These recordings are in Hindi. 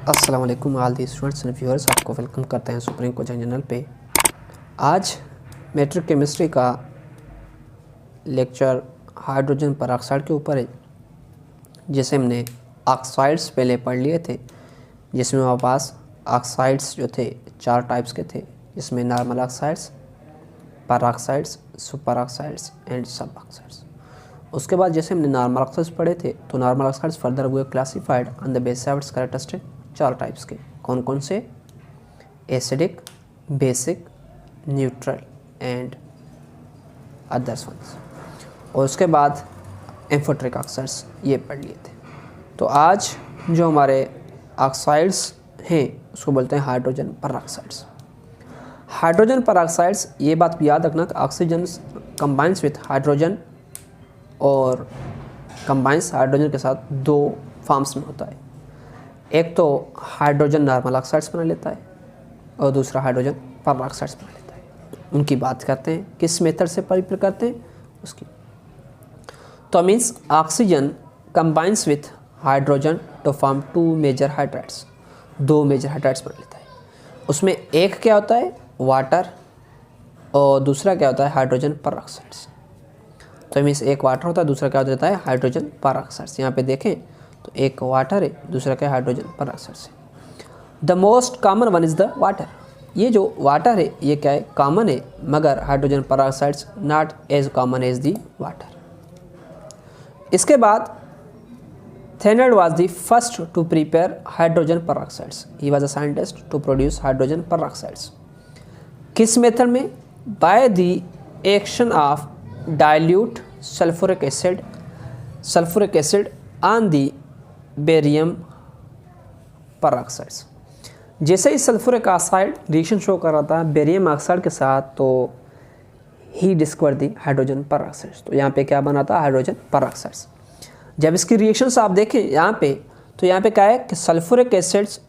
अस्सलाम वालेकुम all the students and viewers, आपको वेलकम करते हैं सुप्रीम कोचिंग चैनल पे। आज मैट्रिक केमिस्ट्री का लेक्चर हाइड्रोजन परऑक्साइड के ऊपर है, जिसे हमने ऑक्साइड्स पहले पढ़ लिए थे, जिसमें हमारे पास ऑक्साइड्स जो थे 4 टाइप्स के थे, जिसमें normal oxides, peroxides, super oxides and sub oxides. उसके बाद जैसे हमने नॉर्मल ऑक्साइड्स पढ़े थे, तो नॉर्मल ऑक्साइड्स फर्दर हुए classified on the basis of its characteristic 4 types के। कौन कौन से? Acidic, basic, neutral and others ones. और उसके बाद एम्फोटेरिक ऑक्साइड्स ये पढ़ लिए थे। तो आज जो हमारे ऑक्साइड्स हैं उसको बोलते हैं हाइड्रोजन परऑक्साइड्स। हाइड्रोजन परऑक्साइड्स, ये बात भी याद रखना कि ऑक्सीजन कंबाइंस विथ हाइड्रोजन और कंबाइंस हाइड्रोजन के साथ 2 फॉर्म्स में होता है। एक तो हाइड्रोजन नॉर्मल ऑक्साइड्स बना लेता है और दूसरा हाइड्रोजन परऑक्साइड्स बना लेता है। उनकी बात करते हैं, किस मेथड से प्रिपेयर करते हैं उसकी। तो means oxygen combines with hydrogen to form 2 major hydrides, 2 major hydrides बना लेता है। उसमें एक क्या होता है? वाटर, और दूसरा क्या होता है? हाइड्रोजन परऑक्साइड्स। तो मीन्स एक वाटर होता है, दूसरा क्या होता है? हाइड्रोजन परऑक्साइड्स। यहाँ पे देखें तो एक वाटर है, दूसरा क्या है? हाइड्रोजन परऑक्साइड्स है। The most common one is the water. ये जो वाटर है ये क्या है? कॉमन है, मगर hydrogen peroxides not as common as the water. इसके बाद Thenard was the first to prepare hydrogen peroxides. He was a scientist to produce hydrogen peroxides. किस मेथड में? By the action of dilute sulphuric acid on the barium peroxides. जैसे ही सल्फ्यूरिक ऑक्साइड रिएक्शन शो कर रहा था बेरियम ऑक्साइड के साथ, तो ही डिस्कवर दी हाइड्रोजन परऑक्साइड्स। तो यहाँ पे क्या बना था? हाइड्रोजन परऑक्साइड्स। जब इसकी रिएक्शंस आप देखें यहाँ पे, तो यहाँ पे क्या है कि सल्फ्यूरिक एसिड्स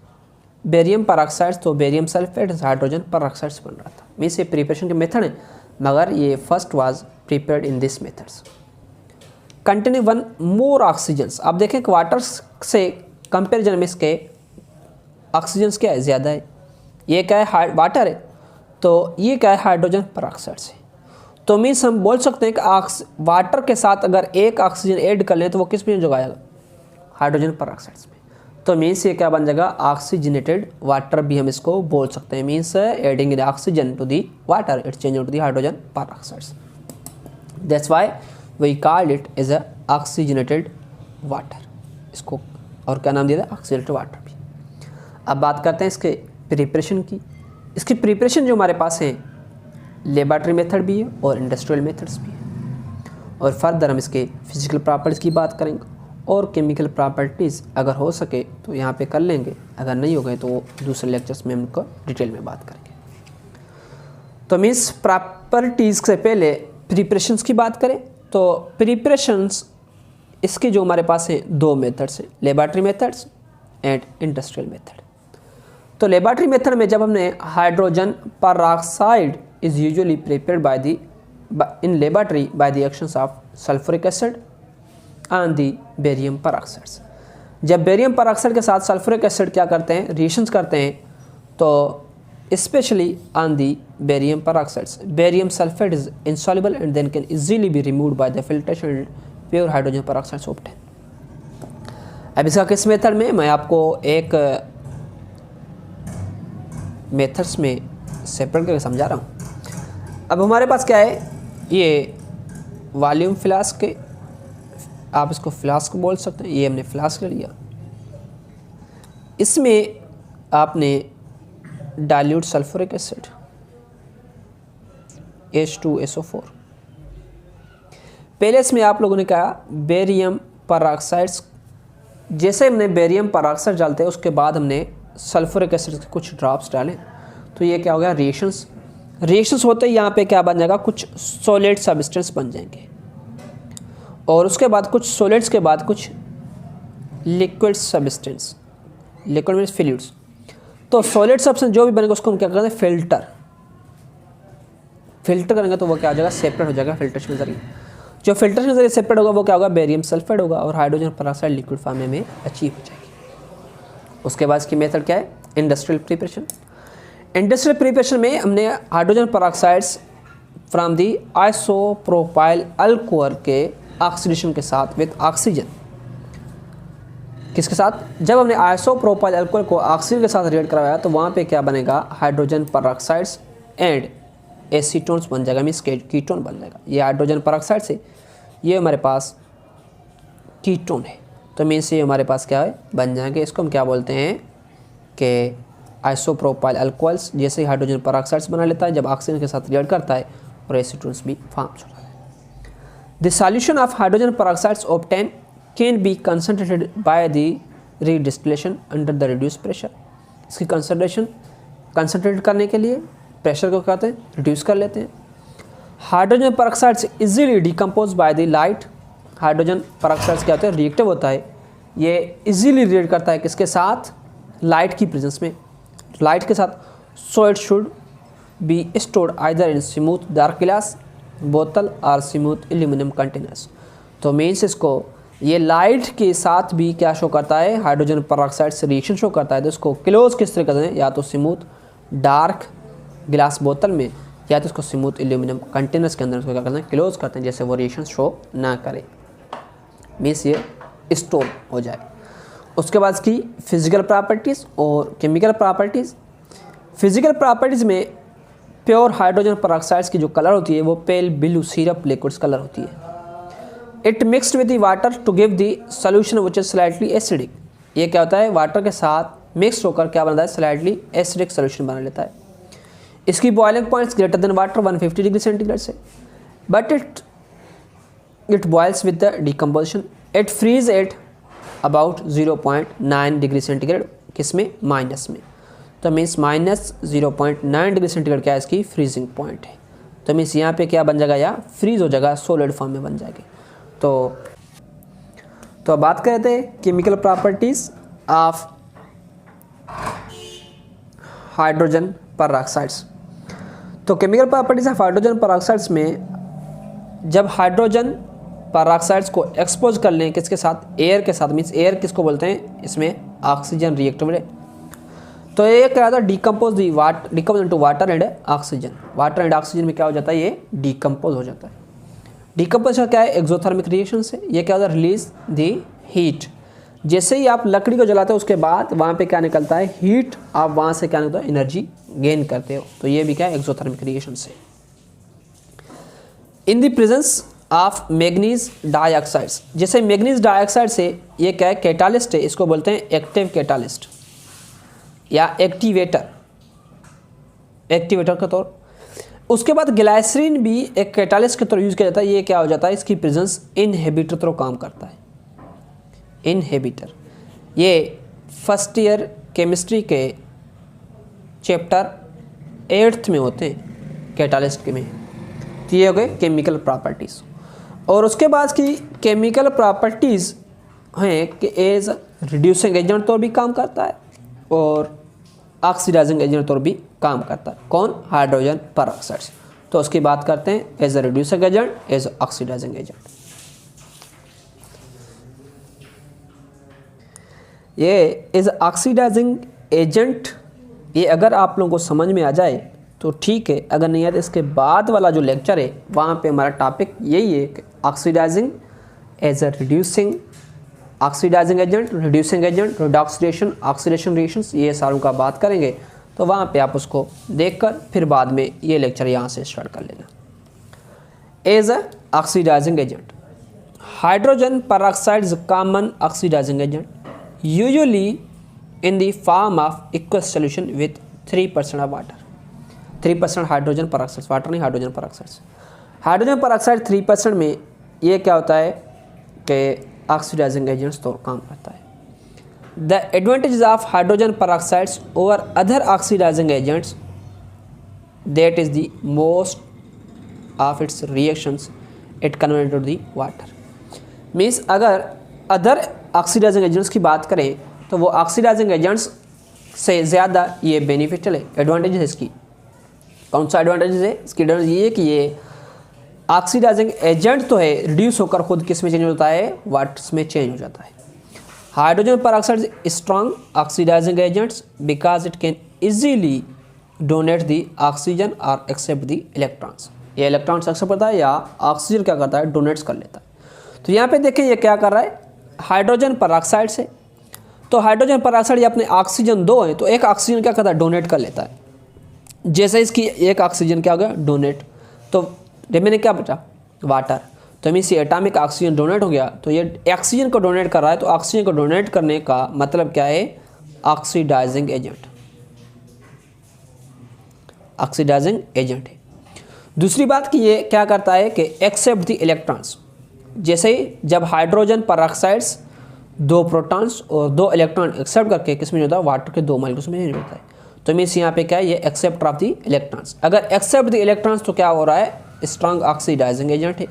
बेरियम परऑक्साइड्स, तो बेरियम सल्फेट हाइड्रोजन परऑक्साइड्स बन रहा था। मीन्स ये प्रिपरेशन के मेथड है, मगर ये first was prepared in this methods. Containing 1 more oxygens. आप देखें कि वाटर से कंपेरिजन में इसके ऑक्सीजन्स क्या है? ज़्यादा है। ये क्या है? वाटर है, तो ये क्या है? हाइड्रोजन परऑक्साइड्स है। तो मीन्स हम बोल सकते हैं कि वाटर के साथ अगर एक ऑक्सीजन ऐड कर लें तो वो किस में जुगाएगा? हाइड्रोजन परऑक्साइड्स में। तो मीन्स ये क्या बन जाएगा? ऑक्सीजनेटेड वाटर भी हम इसको बोल सकते हैं। Means adding the oxygen to the water, it's change to the hydrogen peroxides. That's why we called it as a oxygenated water. इसको और क्या नाम दिया था? ऑक्सीजनेटेड वाटर भी। अब बात करते हैं इसके प्रिपरेशन की। इसकी प्रिपरेशन जो हमारे पास है, लेबॉरेटरी मेथड भी है और इंडस्ट्रियल मेथड्स भी है। और फर्दर हम इसके फिजिकल प्रॉपर्टीज़ की बात करेंगे और केमिकल प्रॉपर्टीज़ अगर हो सके तो यहाँ पे कर लेंगे, अगर नहीं हो गए तो दूसरे लेक्चर्स में हम उनको डिटेल में बात करेंगे। तो मीन्स प्रॉपर्टीज़ से पहले प्रिपरेशंस की बात करें तो प्रिपरेशंस इसके जो हमारे पास हैं 2 मेथड्स हैं, laboratory methods and industrial method. तो लेबॉरेटरी मेथड में जब हमने hydrogen peroxide is usually prepared by the in laboratory by the actions of sulphuric acid on the barium peroxides. जब बेरियम परऑक्साइड के साथ सल्फ्यूरिक एसिड क्या करते हैं? रिएक्शंस करते हैं, तो specially on the barium peroxides barium sulphate is insoluble and then can easily be removed by the filtration and pure hydrogen peroxide obtained। अब इसका किस मेथड में? मैं आपको एक मेथड्स में सेपरेट करके समझा रहा हूँ। अब हमारे पास क्या है? ये वॉल्यूम फ्लास्क के, आप इसको फ्लास्क बोल सकते हैं। ये हमने फ्लास्क ले लिया, इसमें आपने डाइल्यूट सल्फ्यूरिक एसिड H2SO4। पहले इसमें आप लोगों ने कहा बेरियम परऑक्साइड्स। जैसे हमने बेरियम परऑक्साइड डालते हैं उसके बाद हमने सल्फ्यूरिक एसिड के कुछ ड्रॉप्स डालें, तो ये क्या हो गया? रिएक्शंस होते ही यहाँ पे क्या बन जाएगा? कुछ सॉलिड सब्सटेंस बन जाएंगे, और उसके बाद कुछ सॉलिड्स के बाद कुछ liquid substance, liquid means fluids. तो सॉलिड सब्सटेंस जो भी बनेगा उसको हम क्या करते हैं? फिल्टर करेंगे, तो वो क्या हो जाएगा? सेपरेट हो जाएगा फिल्ट्रेशन के जरिए। जो फिल्ट्रेशन के जरिए सेपरेट होगा वो क्या होगा? बेरियम सल्फेट होगा, और हाइड्रोजन परऑक्साइड लिक्विड फॉर्म में अचीव हो जाएगी। उसके बाद इसकी मेथड क्या है, इंडस्ट्रियल प्रिपरेशन। इंडस्ट्रियल प्रिपरेशन में हमने hydrogen peroxides from the isopropyl alcohol के ऑक्सीडेशन के साथ विद ऑक्सीजन, किसके साथ, जब हमने आइसोप्रोपाइल अल्कोहल को ऑक्सीजन के साथ रिएक्ट करवाया तो वहाँ पे क्या बनेगा, हाइड्रोजन पेरोक्साइड्स एंड एसीटोन्स बन जाएगा, मीन्स कीटोन बन जाएगा। ये हाइड्रोजन पेरोक्साइड से ये हमारे पास कीटोन है, तो मीन्स ये हमारे पास क्या है, बन जाएंगे। इसको हम क्या बोलते हैं कि आइसोप्रोपाइल अल्कोहल्स जैसे ही हाइड्रोजन पेरोक्साइड्स बना लेता है, जब ऑक्सीजन के साथ रिएक्ट करता है और एसीटोन्स भी फॉर्म हो जाता है। The solution of hydrogen peroxides obtain can be concentrated by the redistillation under the reduce pressure. इसकी कंसनट्रेट करने के लिए प्रेशर को कहते हैं रिड्यूस कर लेते हैं। Hydrogen peroxides easily decompose by the light. Hydrogen peroxides क्या होता है, रिएक्टिव होता है, ये इजीली रिएक्ट करता है किसके साथ, लाइट की प्रेजेंस में। लाइट के साथ so it should be stored either in smooth dark glass बोतल और स्मूथ एल्यूमिनियम कंटेनर्स। तो मीन्स इसको ये लाइट के साथ भी क्या शो करता है, हाइड्रोजन पेरोक्साइड से रिएक्शन शो करता है। तो इसको क्लोज किस तरह करते हैं, या तो स्मूथ डार्क ग्लास बोतल में या तो इसको स्मूथ एल्यूमिनियम कंटेनर्स के अंदर इसको क्या करते हैं, क्लोज करते हैं, जैसे वो रिएक्शन शो ना करे, मीन्स ये स्टोर हो जाए। उसके बाद इसकी फिजिकल प्रॉपर्टीज़ और केमिकल प्रॉपर्टीज़। फिजिकल प्रॉपर्टीज़ में प्योर हाइड्रोजन पेरोक्साइड्स की जो कलर होती है वो pale blue syrup liquids colour होती है। It mixed with the water to give the solution which is slightly acidic. ये क्या होता है, वाटर के साथ मिक्स होकर क्या बनता है, स्लाइटली एसिडिक सोल्यूशन बना लेता है। इसकी boiling points greater than water 150 degree centigrade से, but it boils with the decomposition. It freeze at about 0.9 degree centigrade, किसमें, माइनस में। तो मीन्स माइनस 0.9 डिग्री सेंटीग्रेड क्या है, इसकी फ्रीजिंग पॉइंट है। तो मीन्स यहाँ पे क्या बन जाएगा, या फ्रीज हो जाएगा, सॉलिड फॉर्म में बन जाएगी। तो अब बात करते हैं केमिकल प्रॉपर्टीज़ ऑफ हाइड्रोजन पेरोक्साइड्स। तो केमिकल प्रॉपर्टीज़ ऑफ हाइड्रोजन पेरोक्साइड्स में जब हाइड्रोजन पेरोक्साइड्स को एक्सपोज कर लें किसके साथ, एयर के साथ, मीन्स एयर किसको बोलते हैं, इसमें ऑक्सीजन रिएक्टिव है। तो ये क्या होता है, decompose into water and oxygen. Water and oxygen में क्या हो जाता है, ये डिकम्पोज हो जाता है। डिकम्पोजिशन क्या है, एक्सोथर्मिक रिएक्शन से। ये क्या होता है, रिलीज दी हीट। जैसे ही आप लकड़ी को जलाते हो उसके बाद वहाँ पे क्या निकलता है, हीट, आप वहाँ से क्या निकलता है, एनर्जी गेन करते हो। तो ये भी क्या है, एक्सोथर्मिक रिएक्शन से। In the presence of manganese dioxides, जैसे मैग्नीज डाइऑक्साइड से ये क्या है, कैटालिस्ट है, इसको बोलते हैं एक्टिव कैटालिस्ट या एक्टिवेटर के तौर। उसके बाद ग्लाइसरीन भी एक कैटालिस्ट के तौर यूज़ किया जाता है। ये क्या हो जाता है, इसकी प्रेजेंस इनहिबिटर तरह काम करता है। इनहिबिटर ये फर्स्ट ईयर केमिस्ट्री के चैप्टर 8th में होते हैं, कैटालिस्ट के में। तो ये हो गए केमिकल प्रॉपर्टीज़। और उसके बाद की केमिकल प्रॉपर्टीज़ हैं कि एज रिड्यूसिंग एजेंट तौर भी काम करता है और ऑक्सीडाइजिंग एजेंट तौर भी काम करता है। कौन, हाइड्रोजन पेरोक्साइड्स। तो उसकी बात करते हैं as a reducing agent, as oxidising agent. ये एज ऑक्सीडाइजिंग एजेंट, ये अगर आप लोगों को समझ में आ जाए तो ठीक है, अगर नहीं आया तो इसके बाद वाला जो लेक्चर है वहाँ पे हमारा टॉपिक यही है कि oxidising as a reducing, oxidising agent, reducing agent, redoxidation, oxidation reactions, ये सारों का बात करेंगे। तो वहाँ पे आप उसको देखकर फिर बाद में ये लेक्चर यहाँ से स्टार्ट कर लेना। As a oxidising agent, hydrogen peroxide is common oxidising agent usually in the form of aqueous solution with 3% of water. 3% hydrogen peroxide, water नहीं, हाइड्रोजन पेरोक्साइड। हाइड्रोजन पेरोक्साइड 3% में ये क्या होता है कि ऑक्सीडाइजिंग एजेंट्स तो काम करता है। The advantages of hydrogen peroxides over other oxidising agents that is the most of its reactions it convert to the water. Means अगर अदर ऑक्सीडाइजिंग एजेंट्स की बात करें तो वो ऑक्सीडाइजिंग एजेंट्स से ज़्यादा ये बेनिफिशियल है। एडवांटेज है इसकी, कौन सा एडवांटेज है इसकी, एडवांटेज ये है कि ये ऑक्सीडाइजिंग एजेंट तो है, रिड्यूस होकर खुद किस में चेंज होता है, वाटर्स में चेंज हो जाता है। Hydrogen peroxide is strong oxidizing agents because it can easily donate the oxygen or accept the electrons. ये इलेक्ट्रॉन्स एक्सेप्ट करता है या ऑक्सीजन क्या करता है, डोनेट्स कर लेता है। तो यहाँ पे देखें ये क्या कर रहा है, हाइड्रोजन peroxide से, तो हाइड्रोजन peroxide ये अपने ऑक्सीजन दो है, तो एक ऑक्सीजन क्या करता है, डोनेट कर लेता है। जैसे इसकी एक ऑक्सीजन क्या हो गया, डोनेट, तो रिमेनिंग क्या बचा, वाटर। तो मीन्स ये एटॉमिक ऑक्सीजन डोनेट हो गया, तो ये ऑक्सीजन को डोनेट कर रहा है, तो ऑक्सीजन को डोनेट करने का मतलब क्या है, ऑक्सीडाइजिंग एजेंट, ऑक्सीडाइजिंग एजेंट है। दूसरी बात कि ये क्या करता है कि एक्सेप्ट द इलेक्ट्रॉन्स। जैसे ही जब हाइड्रोजन peroxides 2 प्रोटॉन्स और 2 इलेक्ट्रॉन एक्सेप्ट करके किस में होता है, वाटर के 2 मॉलिक्यूल्स में होता है। तो मीन्स यहाँ पे क्या है, ये एक्सेप्ट ऑफ द इलेक्ट्रॉन्स। अगर एक्सेप्ट द इलेक्ट्रॉन्स तो क्या हो रहा है, स्ट्रॉन्ग ऑक्सीडाइजिंग एजेंट है।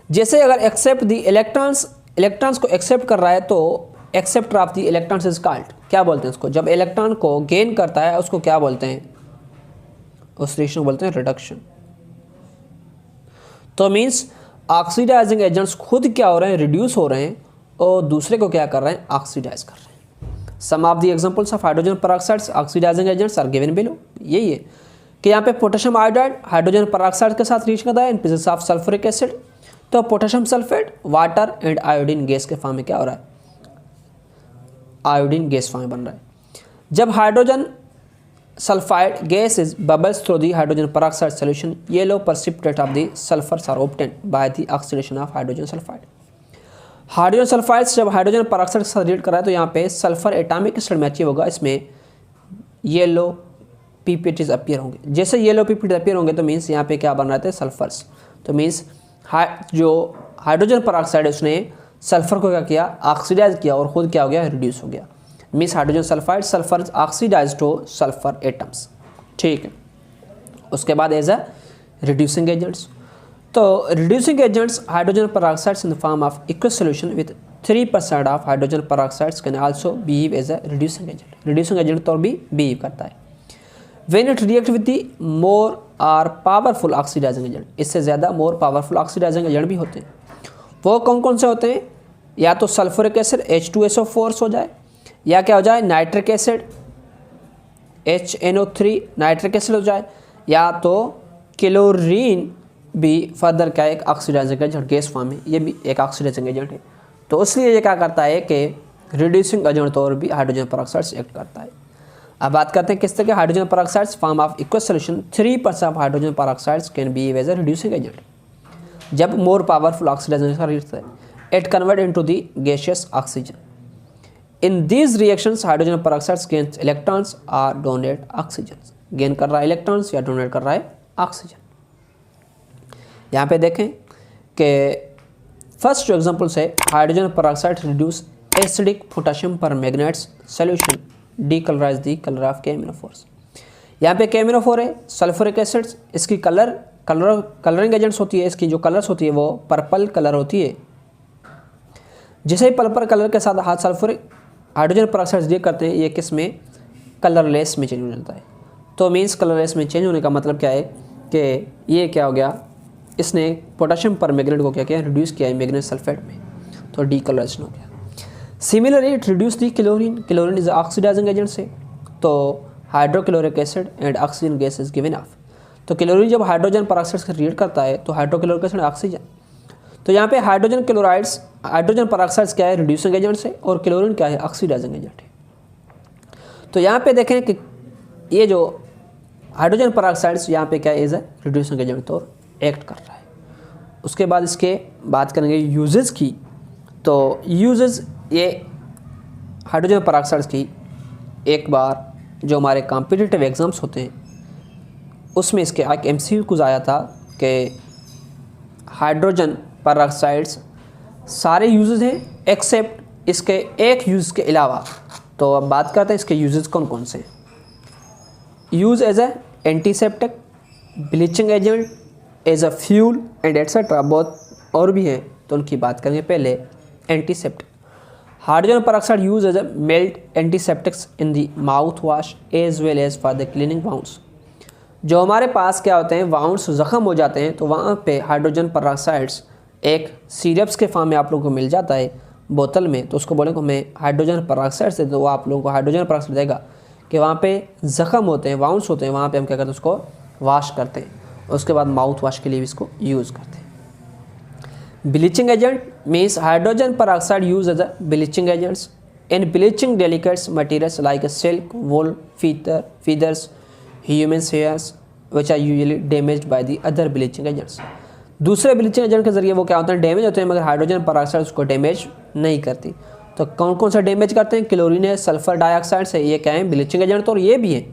जैसे अगर एक्सेप्ट द इलेक्ट्रॉन्स, इलेक्ट्रॉन्स को एक्सेप्ट कर रहा है, तो acceptor of the electrons is called, क्या बोलते हैं उसको, जब इलेक्ट्रॉन को गेन करता है उसको क्या बोलते हैं, उस रिएक्शन को बोलते हैं रिडक्शन। तो मीन्स ऑक्सीडाइजिंग एजेंट्स खुद क्या हो रहे हैं, रिड्यूस हो रहे हैं, और दूसरे को क्या कर रहे हैं, ऑक्सीडाइज कर रहे हैं। Some of the examples of hydrogen peroxides oxidising agents are given below. यही है कि यहाँ पे पोटेशियम आयोडाइड हाइड्रोजन peroxide के साथ रिएक्शन करता है in presence of sulphuric acid. तो potassium sulphate water and iodine gas के फॉर्म में क्या हो रहा है, आयोडीन गैस फॉर्म में बन रहा है। जब hydrogen sulphide gas is bubbles through the hydrogen peroxide solution, yellow precipitate of the sulphurs are obtained by the oxidation of hydrogen sulphide. Hydrogen sulphides जब हाइड्रोजन peroxide के साथ रिएक्ट कर रहा है, तो यहाँ पे सल्फर एटॉमिक स्टेट में अचीव होगा, इसमें येलो पीपीटीज अपीयर होंगे। जैसे येलो पीपीटीज अपीयर होंगे तो मीन्स यहाँ पे क्या बन रहे थे, सल्फर्स। तो मीन्स जो हाइड्रोजन peroxide है उसने सल्फर को क्या किया, ऑक्सीडाइज किया, और खुद क्या हो गया, रिड्यूस हो गया। Means hydrogen sulphide sulphur oxidise to sulphur atoms, ठीक है। उसके बाद एज अ रिड्यूसिंग एजेंट्स, तो reducing agents hydrogen peroxides in the form of aqueous solution with 3% of hydrogen peroxides can also behave as a reducing agent. Reducing agent तौर भी बिहेव करता है। When it react with the more are powerful oxidising agent, इससे ज़्यादा मोर पावरफुल ऑक्सीडाइजिंग एजेंट भी होते हैं। वो कौन कौन से होते हैं, या तो सल्फ्यूरिक एसिड H2SO4 हो जाए, या क्या हो जाए, nitric acid HNO3 nitric acid हो जाए, या तो क्लोरीन भी फर्दर क्या एक ऑक्सीडाइजिंग एजेंट गैस फॉर्म में, ये भी एक ऑक्सीडाइजिंग एजेंट है। तो इसलिए ये क्या करता है कि रिड्यूसिंग एजेंट तौर भी हाइड्रोजन peroxide एक्ट करता है। अब बात करते हैं किस तरह के hydrogen peroxides form of aqueous solution 3% of hydrogen peroxides can be as a reducing agent. जब मोर पावरफुल ऑक्सीडाइजिंग का रिएक्ट है, it convert into the gaseous oxygen. In these reactions hydrogen peroxides gains electrons और डोनेट ऑक्सीजन। गेन कर रहा है इलेक्ट्रॉन्स या डोनेट कर रहा है ऑक्सीजन। यहाँ पे देखें कि फर्स्ट जो एग्जांपल है, hydrogen peroxide reduce acidic potassium permanganates solution decolourise the colour of KMnO4। यहाँ पे KMnO4 है, सल्फ्यूरिक एसिड्स, इसकी कलरिंग एजेंट्स होती है, इसकी जो कलर्स होती है वो पर्पल कलर होती है। जैसे ही पर्पल कलर के साथ हाथ सल्फ्यूरिक हाइड्रोजन peroxide रिएक्ट करते हैं, ये किस में, कलरलेस में चेंज हो जाता है। तो मीन्स कलरलेस में चेंज होने का मतलब क्या है कि ये क्या हो गया, इसने पोटेशियम परमैंगनेट को क्या किया, रिड्यूस किया है मैग्नीशियम सल्फेट में, तो डीकलरेशन हो गया। Similarly it reduce the chlorine, chlorine is oxidising agent से, तो hydrochloric acid and oxygen gas is given off. तो क्लोरीन जब हाइड्रोजन peroxide से रिएक्ट करता है तो हाइड्रोक्लोरिक एसिड ऑक्सीजन। तो यहाँ पे हाइड्रोजन क्लोराइड्स हाइड्रोजन peroxides क्या है, रिड्यूसिंग एजेंट से, और क्लोरीन क्या है, ऑक्सीडाइजिंग एजेंट है। तो यहाँ पे देखें कि ये जो हाइड्रोजन peroxides यहाँ पे क्या एज है, रिड्यूसिंग एजेंट तो एक्ट कर रहा है। उसके बाद इसके बात करेंगे यूजेस की। तो यूजेस ये हाइड्रोजन peroxides की, एक बार जो हमारे कॉम्पिटिटिव एग्ज़ाम्स होते हैं उसमें इसके एक MCQ आया था कि हाइड्रोजन peroxides सारे यूजेस हैं एक्सेप्ट इसके एक यूज़ के अलावा। तो अब बात करते हैं इसके यूजेस कौन कौन से हैं। Use as a antiseptic, bleaching agent, as a fuel and etcetera, बहुत और भी हैं, तो उनकी बात करेंगे। पहले antiseptic, hydrogen peroxide use as a mild antiseptics in the mouthwash as well as for the cleaning wounds. जो हमारे पास क्या होते हैं, वाउंड्स ज़ख़म हो जाते हैं, तो वहाँ पे हाइड्रोजन peroxides एक सिरप्स के फॉर्म में आप लोगों को मिल जाता है, बोतल में, तो उसको बोलेंगे हमें हाइड्रोजन परऑक्साइड से, तो वो आप लोगों को हाइड्रोजन परऑक्साइड देगा कि वहाँ पे ज़ख़म होते हैं, वाउंड्स होते हैं, वहाँ पे हम क्या करते हैं, उसको वॉश करते हैं, उसके बाद माउथ वॉश के लिए भी इसको यूज़ करते हैं। Bleaching agent means hydrogen peroxide use as a bleaching agents in bleaching delicates materials like silk, wool, feathers, human hairs which are usually damaged by the other bleaching agents. दूसरे ब्लीचिंग एजेंट के जरिए वो क्या होता है, डैमेज होते हैं, मगर हाइड्रोजन परऑक्साइड उसको डैमेज नहीं करती। तो कौन कौन सा डैमेज करते हैं, क्लोरीन है, सल्फर डाइऑक्साइड है, ये क्या है, ब्लीचिंग एजेंट, तो और ये भी है।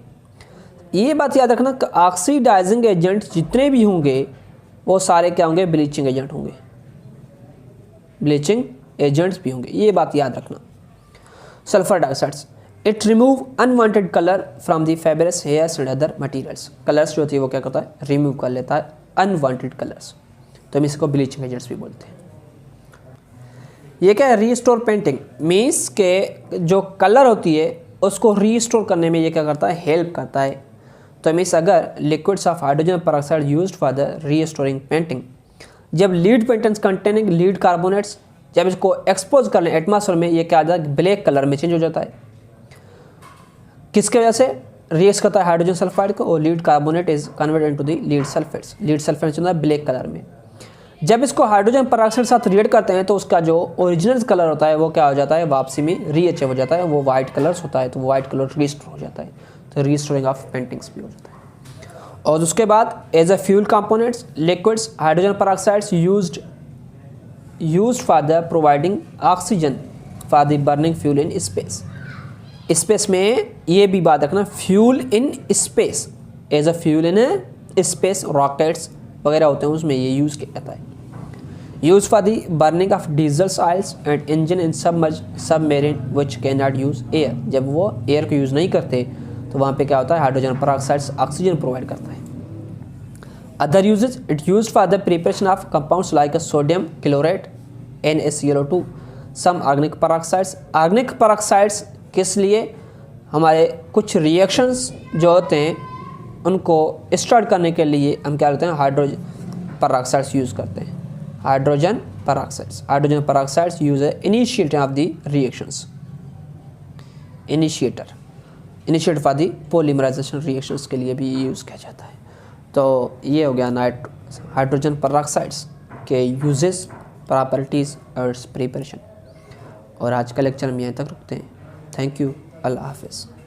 ये बात याद रखना कि ऑक्सीडाइजिंग एजेंट जितने भी होंगे वो सारे क्या होंगे, ब्लीचिंग एजेंट होंगे, ब्लीचिंग एजेंट्स भी होंगे, ये बात याद रखना। Sulphur dioxides it remove unwanted colour from the fabrics, hairs and other materials. Colours जो होती है वो क्या करता है, रिमूव कर लेता है अनवांटेड कलर्स, तो हम इसको ब्लीचिंग एजेंट्स भी बोलते हैं। ये क्या है, रीस्टोर पेंटिंग मीन्स के जो कलर होती है उसको रीस्टोर करने में ये क्या करता है, हेल्प करता है। तो मीन्स अगर liquids of hydrogen peroxide used for the restoring painting, जब लीड पेंटेंट्स कंटेनिंग लीड कार्बोनेट्स जब इसको एक्सपोज कर लें एटमॉस्फेयर में, ये क्या आ जाता है, ब्लैक कलर में चेंज हो जाता है। किसके वजह से, रिएक्ट करता है हाइड्रोजन सल्फाइड को, और lead carbonate is converted into the lead sulphates, lead sulphate होता है ब्लैक कलर में। जब इसको हाइड्रोजन परऑक्साइड के साथ रिएक्ट करते हैं तो उसका जो ओरिजिनल कलर होता है वो क्या हो जाता है, वापसी में रीअचीव हो जाता है, वो वाइट कलर्स होता है, तो वो वाइट कलर रीस्टोर हो जाता है, तो रीस्टोरिंग ऑफ पेंटिंग्स भी हो जाता है। और उसके बाद as a fuel components liquids hydrogen peroxides used for the providing oxygen for the burning fuel in space. Space में ये भी बात रखना, fuel in space, as a fuel in space, rockets वगैरह होते हैं उसमें ये यूज़ किया जाता है। Use for the burning of diesels oils and engine in submarine which can not use air. जब वो एयर को यूज़ नहीं करते तो वहाँ पे क्या होता है, हाइड्रोजन परऑक्साइड ऑक्सीजन प्रोवाइड करता है। Other usages it use for the preparation of compounds like sodium chloride, NaCl2, some organic peroxides. Organic peroxides किस लिए, हमारे कुछ रिएक्शंस जो होते हैं उनको स्टार्ट करने के लिए हम क्या करते हैं, हाइड्रोजन परऑक्साइड्स यूज़ करते हैं। हाइड्रोजन परऑक्साइड्स यूज है initiator of the reactions, initiator for the polymerisation reactions के लिए भी यूज़ किया जाता है। तो ये हो गया हाइड्रोजन परऑक्साइड्स के यूजेस, प्रॉपर्टीज़ और प्रिपरेशन। और आज का लेक्चर हम यहाँ तक रुकते हैं। थैंक यू, अल्लाह हाफिज़।